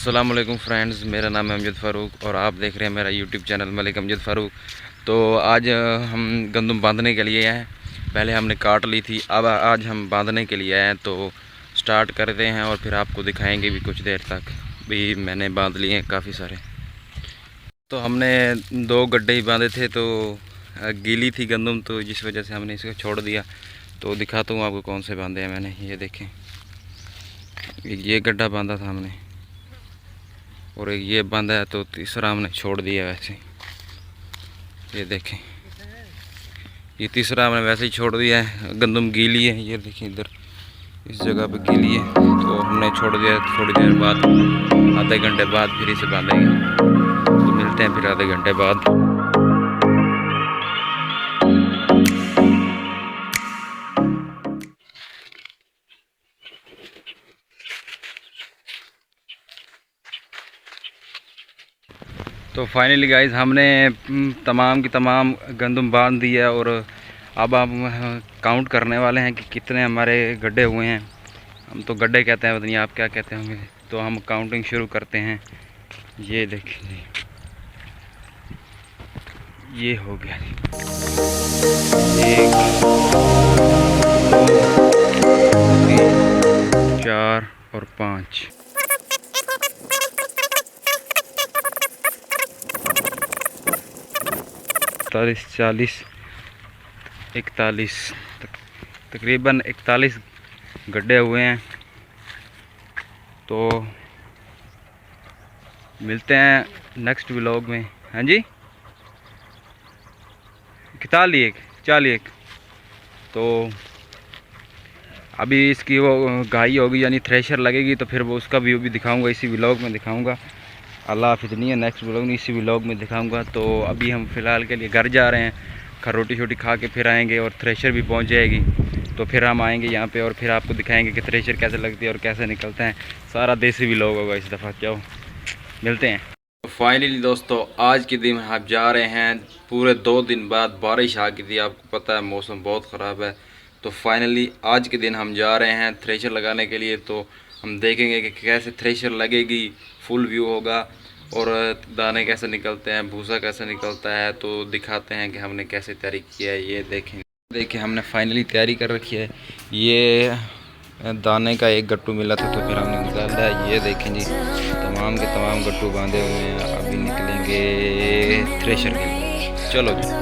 अस्सलामुअलैकुम फ्रेंड्स, मेरा नाम है अमजद फ़ारूक और आप देख रहे हैं मेरा यूट्यूब चैनल मलिक अमजद फ़ारूक। तो आज हम गंदम बांधने के लिए हैं। पहले हमने काट ली थी, अब आज हम बांधने के लिए आए हैं। तो स्टार्ट करते हैं और फिर आपको दिखाएंगे भी कुछ देर तक। भी मैंने बांध लिए हैं काफ़ी सारे। तो हमने 2 गड्ढे ही बांधे थे, तो गीली थी गंदम, तो जिस वजह से हमने इसको छोड़ दिया। तो दिखाता हूँ आपको कौन से बांधे हैं मैंने। ये देखें, ये गड्ढा बांधा था हमने और एक ये बांधा है, तो तीसरा हमने छोड़ दिया वैसे। ये देखें, ये तीसरा हमने वैसे ही छोड़ दिया है। गंदम गीली है, ये देखिए इधर इस जगह पे गीली है, तो हमने छोड़ दिया। थोड़ी देर बाद, आधे घंटे बाद फिर इसे बांधेंगे। तो मिलते हैं फिर आधे घंटे बाद। तो फाइनली गाइस, हमने तमाम की तमाम गंदम बांध दी है और अब हम काउंट करने वाले हैं कि कितने हमारे गड्ढे हुए हैं। हम तो गड्ढे कहते हैं, पता नहीं आप क्या कहते होंगे। तो हम काउंटिंग शुरू करते हैं। ये देखिए, ये हो गया 1 2 3 4 और 5। 40 40 41 तकरीबन 41 गड्ढे हुए हैं। तो मिलते हैं नेक्स्ट व्लॉग में। हाँ जी, 41 तो अभी इसकी वो घाई होगी, यानी थ्रेशर लगेगी, तो फिर वो उसका व्यू भी दिखाऊंगा, इसी व्लॉग में दिखाऊंगा। अल्लाह हाफिज़ नहीं है, नेक्स्ट व्लॉग नहीं, इसी व्लॉग में दिखाऊंगा। तो अभी हम फ़िलहाल के लिए घर जा रहे हैं, रोटी शोटी खा के फिर आएंगे और थ्रेशर भी पहुंच जाएगी। तो फिर हम आएंगे यहाँ पे और फिर आपको दिखाएंगे कि थ्रेशर कैसे लगती है और कैसे निकलते हैं। सारा देसी व्लॉग होगा इस दफ़ा। क्या मिलते हैं। तो फाइनली दोस्तों, आज के दिन हम जा रहे हैं। पूरे 2 दिन बाद बारिश आ गई थी, आपको पता है मौसम बहुत ख़राब है। तो फाइनली आज के दिन हम जा रहे हैं थ्रेशर लगाने के लिए। तो हम देखेंगे कि कैसे थ्रेशर लगेगी, फुल व्यू होगा और दाने कैसे निकलते हैं, भूसा कैसे निकलता है। तो दिखाते हैं कि हमने कैसे तैयारी किया है। ये देखिए हमने फाइनली तैयारी कर रखी है। ये दाने का एक गट्टू मिला था, तो फिर हमने निकाला है। ये देखें जी, तमाम के तमाम गट्टू बांधे हुए हैं। अभी निकलेंगे थ्रेशर के लिए। चलो जी।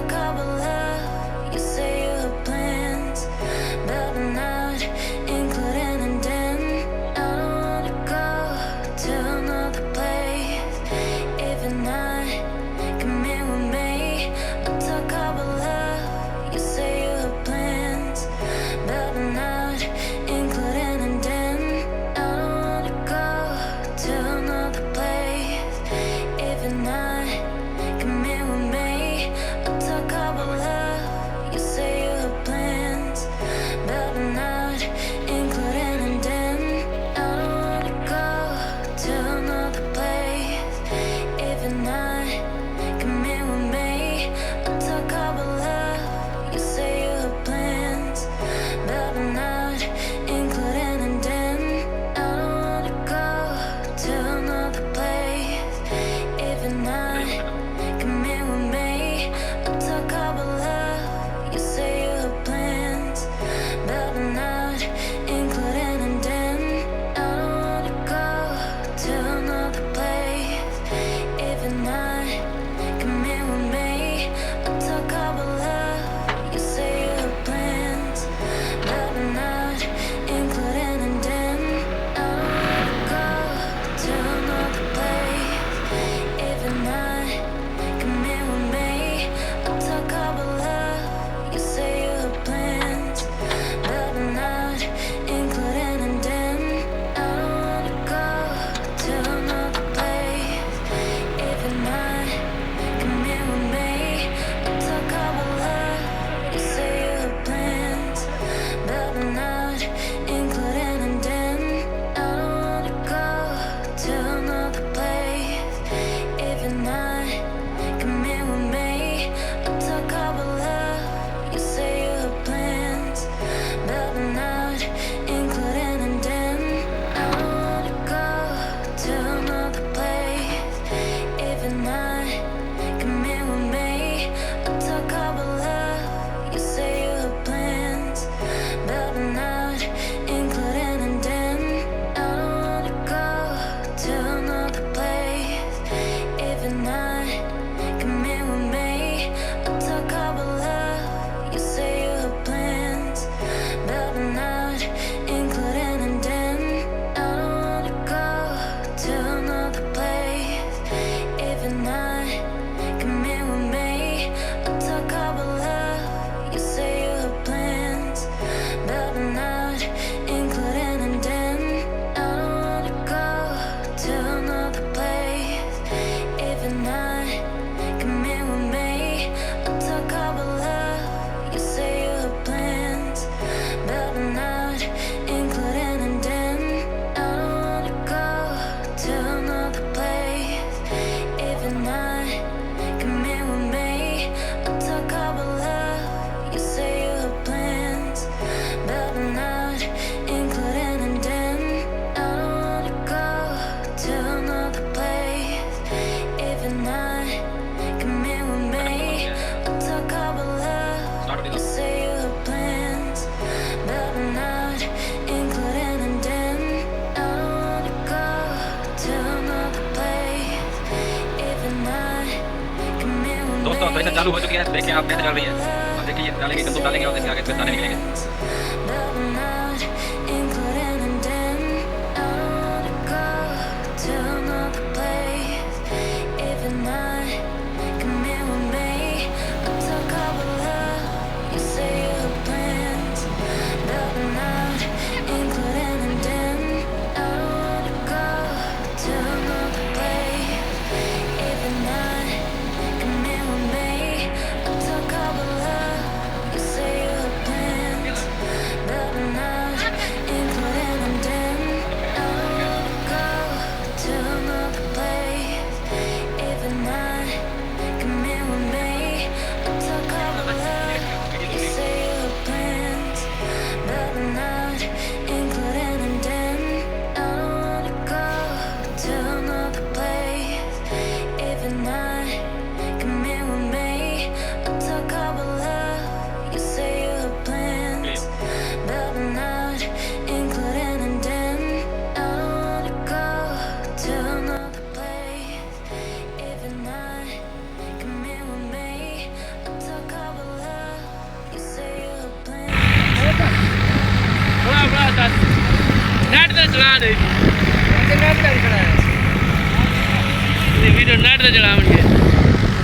चालू हो चुकी है, देखिए आप कैसे चल रही है। अब देखिए डालेंगे, कद्दू डालेंगे और इसके आगे फिर दाने निकलेंगे।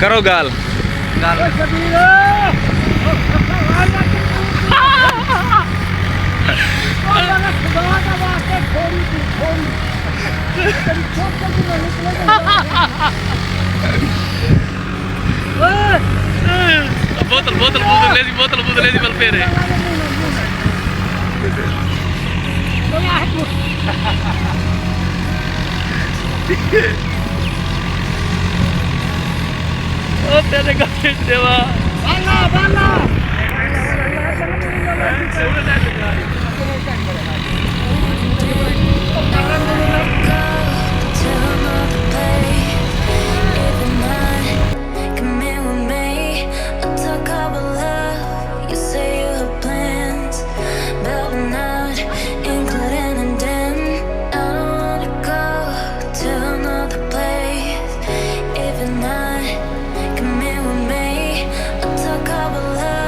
करो गाल बोतल ले बल पे रहे ओ तेरे का देवा बाला बाला Come in with me, I'll talk about love.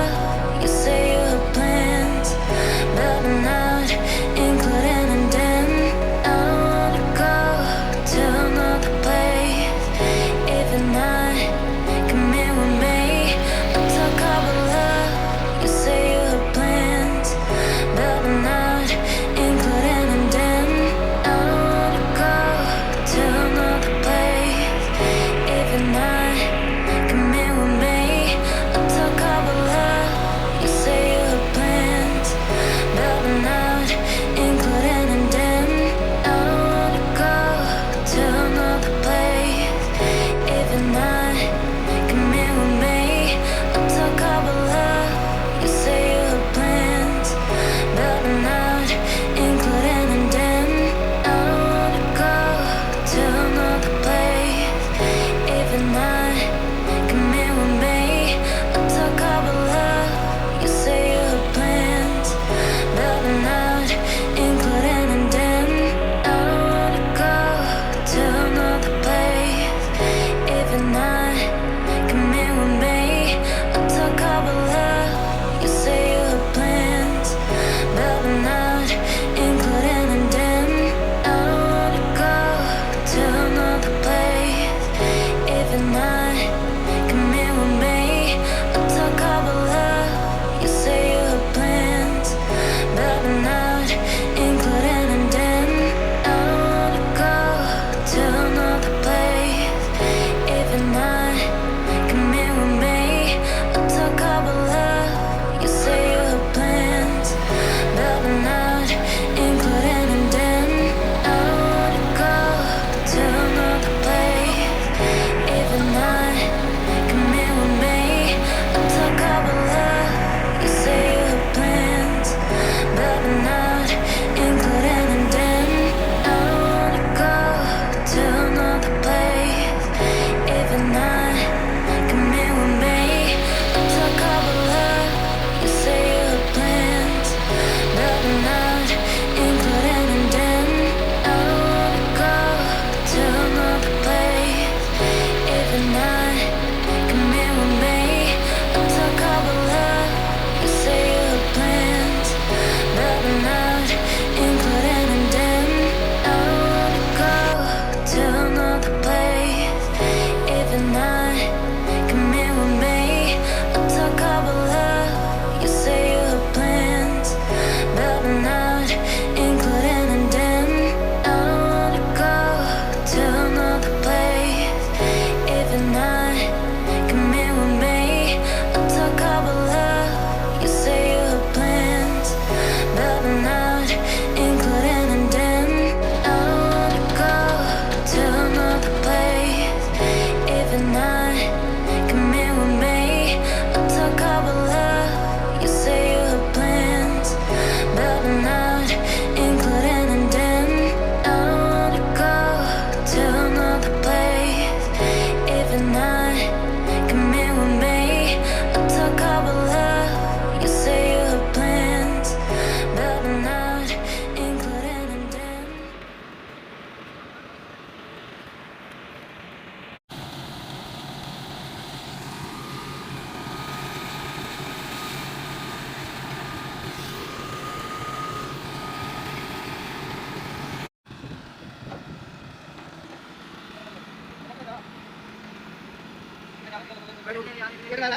तो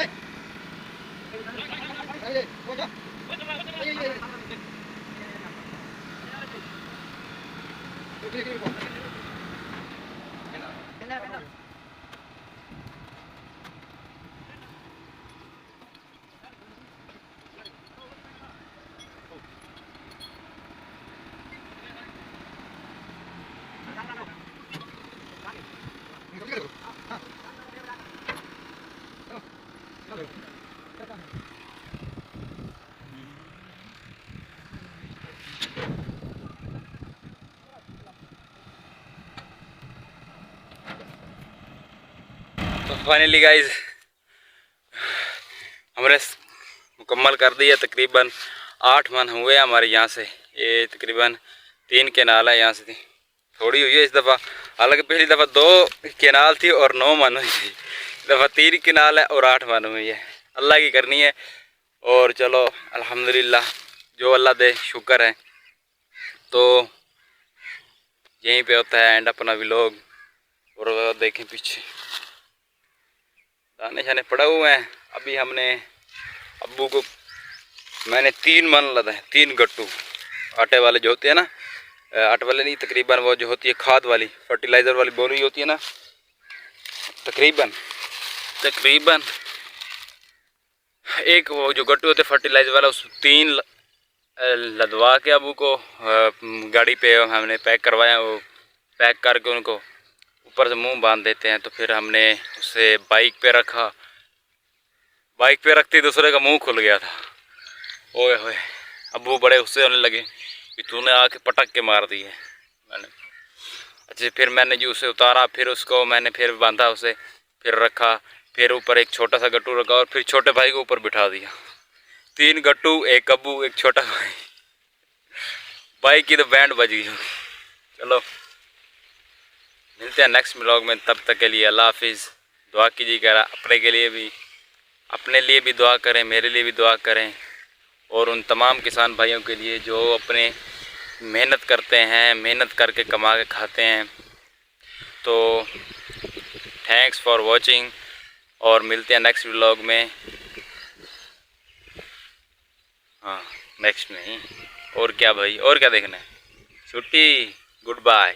फाइनली गाइज हमने मुकम्मल कर दिया। तकरीबन 8 मन हुए हमारे यहाँ से। ये तकरीबन 3 केनाल है यहाँ से, थोड़ी हुई है इस दफ़ा। हालांकि पिछली दफ़ा 2 केनाल थी और 9 मन हुई थी। इस दफ़ा 3 केनाल है और 8 मन हुई है। अल्लाह की करनी है। और चलो अल्हम्दुलिल्लाह, जो अल्लाह दे शुक्र है। तो यहीं पे होता है एंड अपना व्लॉग। और देखें पीछे दाने शाने पड़े हुए हैं। अभी हमने अब्बू को मैंने 3 मन लदा है, 3 गट्टू आटे वाले जो होते हैं ना, आटे वाले नहीं, तकरीबन वो जो होती है खाद वाली, फर्टिलाइज़र वाली बोरी होती है ना, तकरीबन एक वो जो गट्टू होते फर्टिलाइज़र वाला, उस 3 लदवा के अबू को गाड़ी पे हमने पैक करवाया। वो पैक करके उनको ऊपर से मुंह बांध देते हैं। तो फिर हमने उसे बाइक पे रखा। बाइक पे रखते दूसरे का मुंह खुल गया था। ओए होए, अबू बड़े गुस्से होने लगे कि तूने आके पटक के मार दी है। मैंने अच्छा, फिर मैंने जी उसे उतारा, फिर उसको मैंने फिर बांधा, उसे फिर रखा, फिर ऊपर एक छोटा सा गट्टू रखा और फिर छोटे भाई को ऊपर बिठा दिया। 3 गट्टू, एक अबू, एक छोटा भाई। बाइक की तो बैंड बज गई। चलो मिलते हैं नेक्स्ट व्लॉग में, तब तक के लिए अल्लाह हाफिज़। दुआ कीजिएगा अपने लिए भी दुआ करें, मेरे लिए भी दुआ करें, और उन तमाम किसान भाइयों के लिए जो अपने मेहनत करते हैं, मेहनत करके कमा के खाते हैं। तो थैंक्स फॉर वॉचिंग, और मिलते हैं नेक्स्ट व्लॉग में। हाँ नेक्स्ट नहीं, और क्या भाई, और क्या देखना है, छुट्टी, गुड बाय।